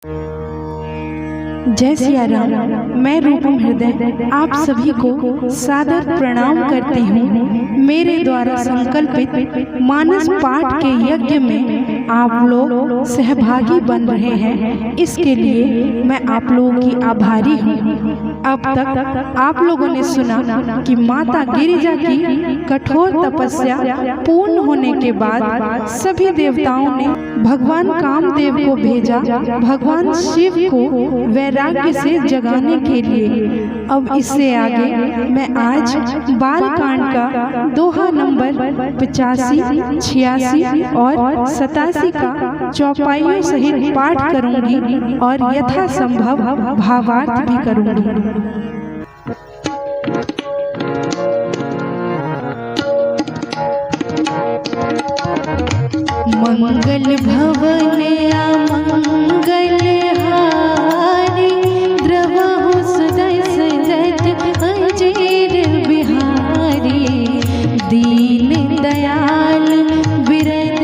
जय सिया राम। मैं रूपम हृदय आप सभी को सादर प्रणाम करती हूँ। मेरे द्वारा संकल्पित मानस पाठ के यज्ञ में आप लोग सहभागी बन रहे हैं, इसके लिए मैं आप लोगों की आभारी हूँ। अब तक आप लोगों ने सुना कि माता गिरिजा की कठोर तपस्या पूर्ण होने के बाद सभी देवताओं ने भगवान कामदेव को भेजा भगवान शिव को वैराग्य से जगाने के लिए। अब इससे आगे मैं आज बाल कांड का दोहा नंबर 85, 86 और 87 का चौपाइयों सहित पाठ करूंगी और यथासंभव भावार्थ भी करूंगी। मंगल भवन अमंगल हारी द्रवहु सुदशरथ अजेर बिहारी। दीन दयाल बिरद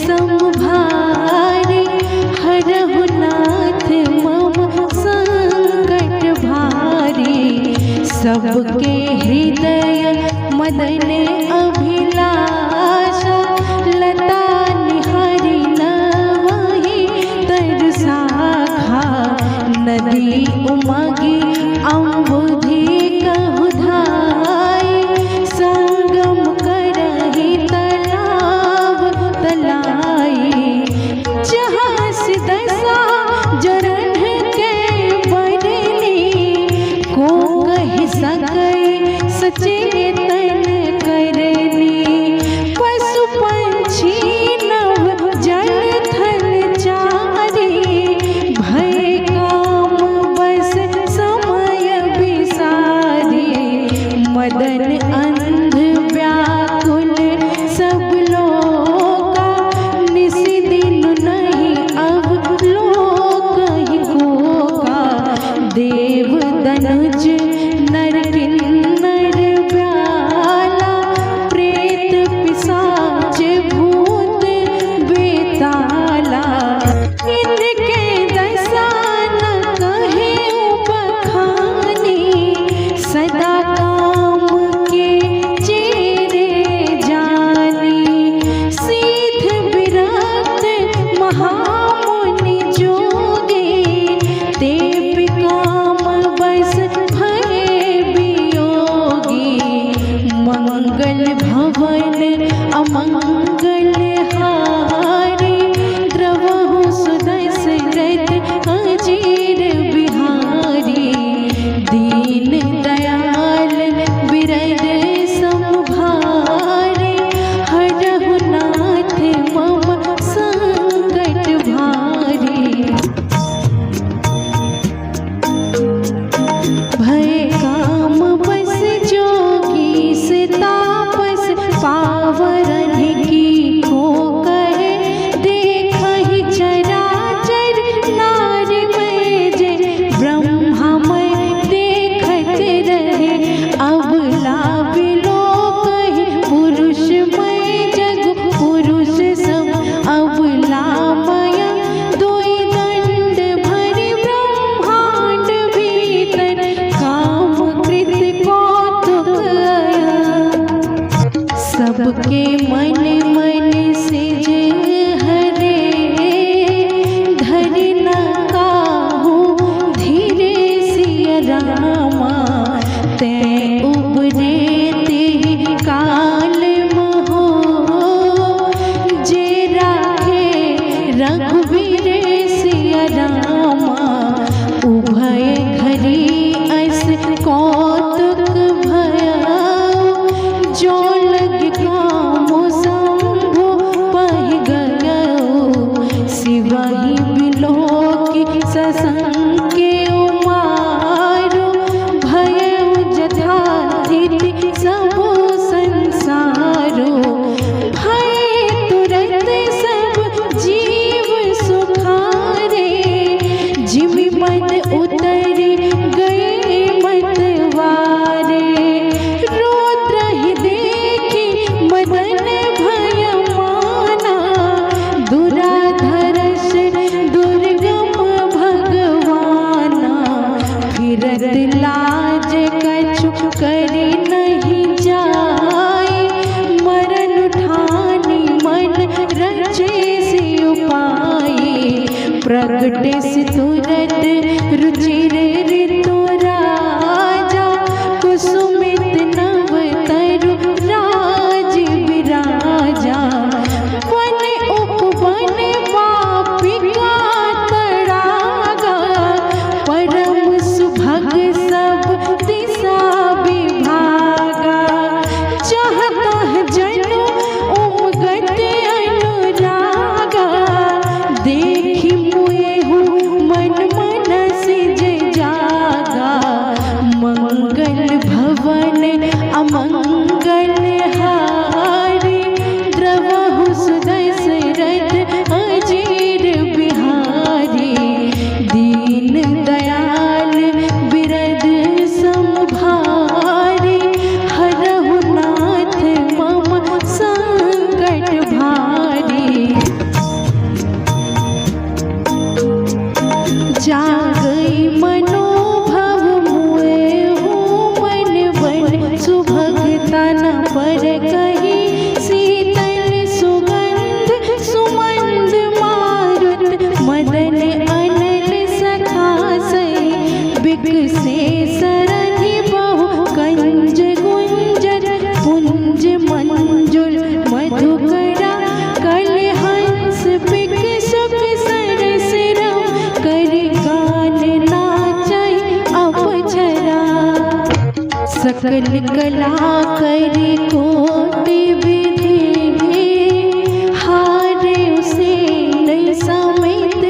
समभारी हरहु नाथ मम संकट भारी। सबके हृदय मदन अभिलाषा लता निहारी नवहि तर शाखा। नदी उमगी अम्बुधि कहु धाई संगम करहि तलाव तलाई। जहाँ से दशा जरन के बरनी को कहि सकै सचेतन करनी। पशु पंछी नव जल थल चारी भय काम बस समय विसारी। मदन अंध व्याकुल सब लोका निसी दिन नहीं अब लोक ही कोका। देव दनुज नर किन्नर ब्याला प्रेत पिशाच भूत बेताला। इनके दशा न कहे बखानी सदा काम के चेरे जानी। सीध विरक्त महामुनि जोगी देव काम बस भय वियोगी। मंगल भवन अमंगल हारी द्रवहु सुदशरथ अजेर बिहारी। दीन दयाल बिरद समभारी हरहु नाथ मम संकट भारी। भय काम बस जोगी से तापस पावरन की को कहे। देखहि चराचर नारी में जे ब्रह्ममय देखत रहे। अबला बिलोकहि पुरुषमय जग पुरुष सम। अबलामय दुई दंड भरि ब्रह्मांड भीतर काम कृत कौतुक अया। सबके मन मन सिज हरे धरि न काहू धीरे सिया रामा। तैं उबरे तेहि काल महो जे राखे रघुवीर सिया रामा। उभय घरी अस कौतुक भया जो लग कामो शंभु पहि गयो। शिवहि बिलोकि सशंके उमारो भयउ जथाथिति सबो संसारो। भय तुरत सब जीव सुखारे जिमि मन उतरि गए मतवारे। रुद्र ही देखी मदन भय माना दुराधरस दुर्गम प्रगटे सितुरत रुचिर ऋतु राजा कुसुमित नव तरु राज विराजा वन उपवन वापिका तड़ागा परम सुभग सब दिशा विभागा चाहता जनु उमगत अनुरागा देखी मुए हूँ मन मनस जागा मंगल भवन अमंगल हारी द्रवहु सुदशरथ अजीर बिहारी दीन दयाल बिरद समभारी हरहु नाथ मम संकट भारी जागई मनोभव मुए हूँ मन बन सुभगता न पर कही शीतल सुगंध सुमंद मारुत मदन अनल सखा सई बिकसे सरधि बहु कंज गुंजर पुंज मंजुल मधुकरा कल हंस बिक सुख सरस रम कर गान नाचै अपछरा सकल कला करी कोटि विधि हारे उसे नहीं समित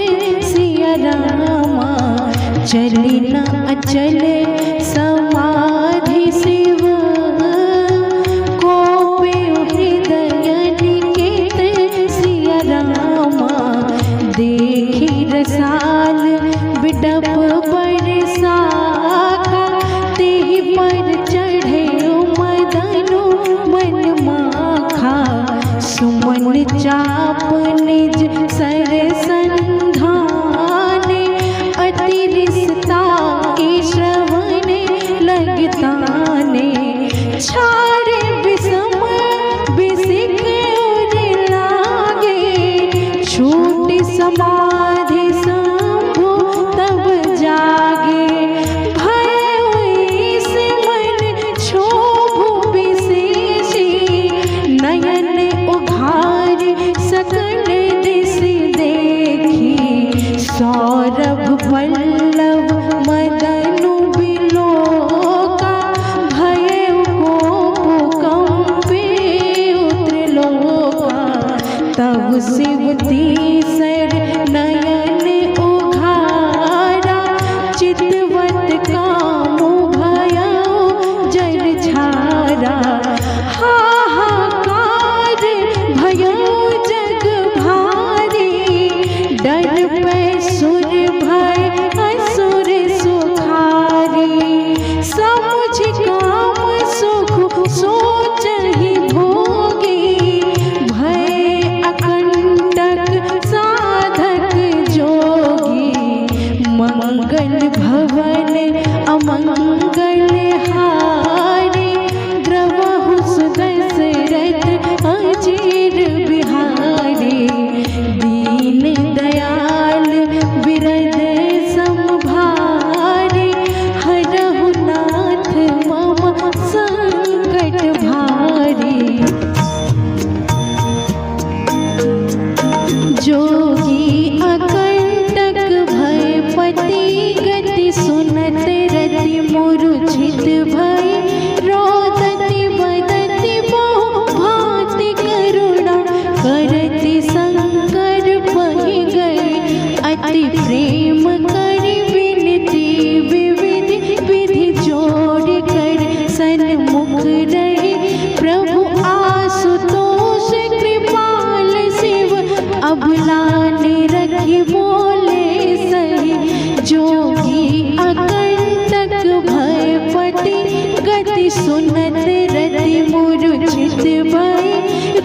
सिया रामा चली न अचल समाधि शिव कोपे हृदय निकेत सिया रामा देखी रसाल बिडप बरसाका तेहि पर चढ़े मदनु मन माखा सुमन चाप निज सर संधाने अतिरिसता के श्रवण लगताने छाड़े विषम बिसिक उड़ लागे छूट समाधि शंभु तब जागे भय हुई से मन क्षोभ विशेषी नयन उघार सकल दिश देखी सौरभ पल्लव मदनु बिलोका भय कोप कंपे त्रिलोका तब शिव तीसर नयन उघारा चितवत कामु भयो जल झारा हाहाकार भयो जग भारी डर पे सुर भय असुर सुखारी समुझ काम सुख सोच ही भोगी भय अकंटक साधक जोगी मंगल भवन अमंगल हारी द्रवहु सुदशरथ अजीर बिहारी दीन दयाल बिरद समभारी हरहु नाथ मम संकट भारी जोगी अकंटक भय पति गति सुनत रति मूर्छित भय रोदति बदति बहु भांति करुणा करति शंकर पहि गए अति प्रेम करि विनती विविधि विधि जोड़ कर सन्मुख रहे प्रभु आशुतोष कृपाल शिव अबलान रखी बोले सही जोगी अकंटक भय पति गति सुनत रति मूर्छित भय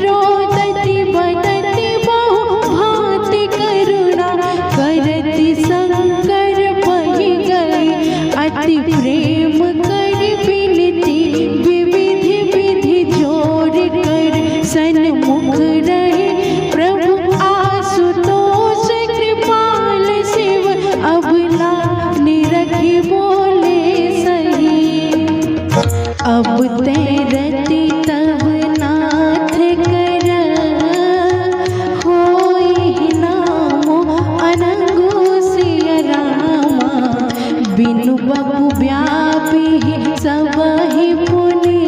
रोदति बदति बहु भांति करुणा करति शंकर पहि गए अति प्रेम कर विनती विविधि विधि जोड़ कर सन्मुख रहे प्रभु आशुतोष कृपाल से अब तेरती तब नाथ कर होई नामो अनंगो सिया रामा। बिनु बपु व्यापी सबहि पुनि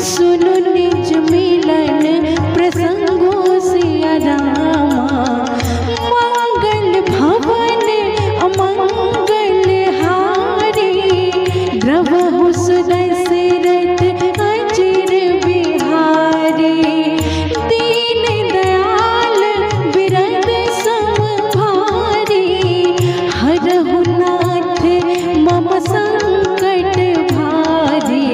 सुनु निज मिलन प्रसंगो सिया रामा। मंगल भवन अमंगल हारी द्रवहु सुदशरथ अचिर बिहारी। दीन दयाल बिरद सम भारी हरहु नाथ मम संकट भारी।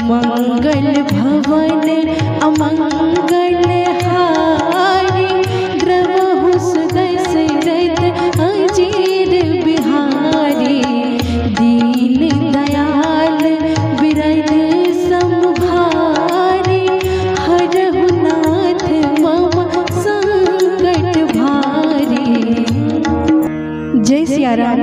मंगल भवन अमंगल हारी द्रवहु सुदशरथ अचिर बिहारी। दीन दयाल बिरद सम भारी हरहु नाथ मम संकट भारी। जय सिया राम।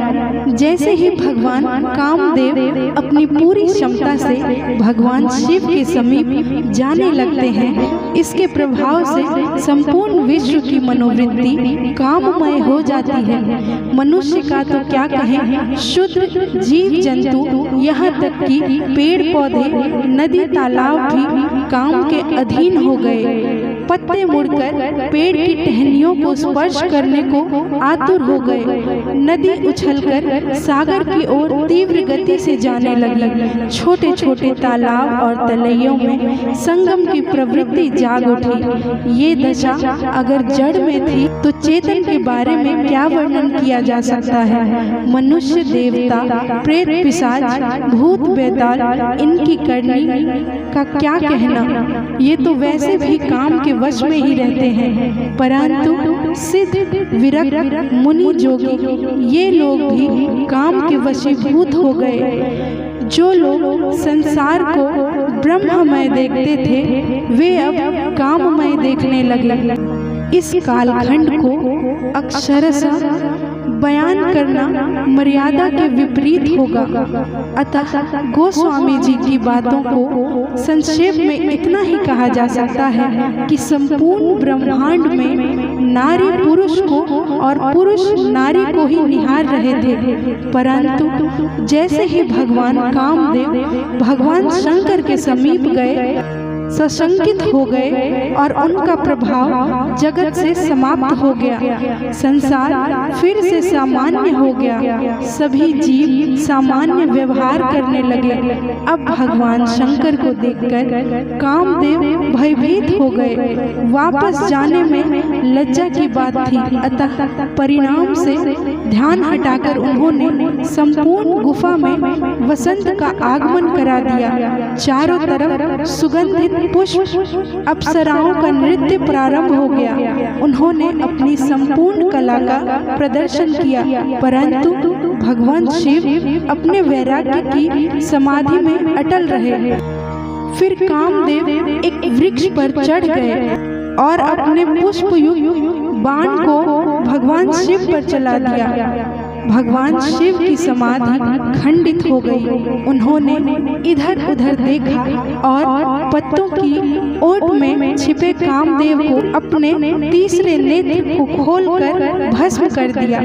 जैसे ही भगवान कामदेव अपनी पूरी क्षमता से भगवान शिव के समीप जाने लगते हैं, इसके प्रभाव से संपूर्ण विश्व की मनोवृत्ति काममय हो जाती है। मनुष्य का तो क्या कहें, शुद्ध जीव जंतु यहाँ तक कि पेड़ पौधे नदी तालाब भी काम के अधीन हो गए। पत्ते मुड़कर पेड़ की टहनियों को स्पर्श करने को आतुर हो गए। नदी उछलकर सागर की ओर तीव्र गति से जाने लगी। छोटे छोटे तालाब और तलैयों में संगम की प्रवृत्ति जाग उठी। ये दशा अगर जड़ में थी तो चेतन के बारे में क्या वर्णन किया जा सकता है। मनुष्य, देवता, प्रेत, पिशाच, भूत, बेताल, इनकी करनी का क्या कहना। ये तो वैसे भी काम के वश में ही रहते हैं, परंतु सिद्ध, विरक्त, मुनि, जोगी ये लोग भी काम के वशीभूत हो गए। जो लोग संसार को ब्रह्ममय देखते थे वे अब काममय देखने लगे। इस कालखंड को अक्षरशः बयान करना मर्यादा के विपरीत होगा। अतः गोस्वामी जी की बातों को संक्षेप में इतना ही कहा जा सकता है कि संपूर्ण ब्रह्मांड में नारी पुरुष को और पुरुष नारी को ही निहार रहे थे, परंतु जैसे ही भगवान कामदेव भगवान शंकर के समीप गए, सशंकित हो गए और उनका प्रभाव जगत से समाप्त हो गया। संसार फिर से सामान्य हो गया। सभी जीव सामान्य व्यवहार करने लगे। अब भगवान शंकर को देखकर कामदेव भयभीत हो गए। वापस जाने में लज्जा की बात थी, अतः परिणाम से ध्यान हटाकर उन्होंने संपूर्ण गुफा में वसंत का आगमन करा दिया। चारों तरफ सुगंधित पुष्प, अप्सराओं का नृत्य प्रारंभ हो गया। उन्होंने अपनी संपूर्ण कला का प्रदर्शन किया, परंतु भगवान शिव अपने वैराग्य की समाधि में अटल रहे। फिर कामदेव एक वृक्ष पर चढ़ गए और अपने पुष्पयुक्त बाण को भगवान शिव पर चला दिया। भगवान शिव की समाधि खंडित हो गई। उन्होंने इधर उधर देखा और पत्तों की ओट में छिपे कामदेव को अपने तीसरे नेत्र को खोलकर भस्म कर दिया।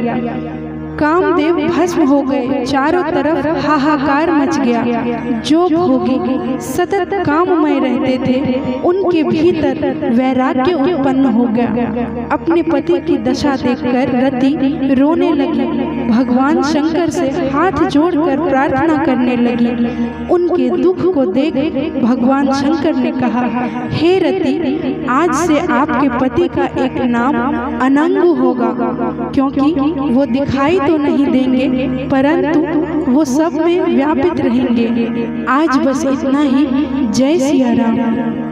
कामदेव भस्म हो गए। चारों तरफ हाहाकार मच गया। जो भोगी सतत काममय रहते थे उनके भीतर वैराग्य उत्पन्न हो गया। अपने पति की दशा देखकर रति रोने लगी। भगवान शंकर से हाथ जोड़कर प्रार्थना करने लगी। उनके दुख को देख भगवान शंकर ने कहा, हे रति, आज से आपके पति का एक नाम अनंगु होगा, क्योंकि वो दिखाई तो नहीं देंगे परंतु वो सब में व्यापित रहेंगे। आज बस इतना ही। जय सिया राम।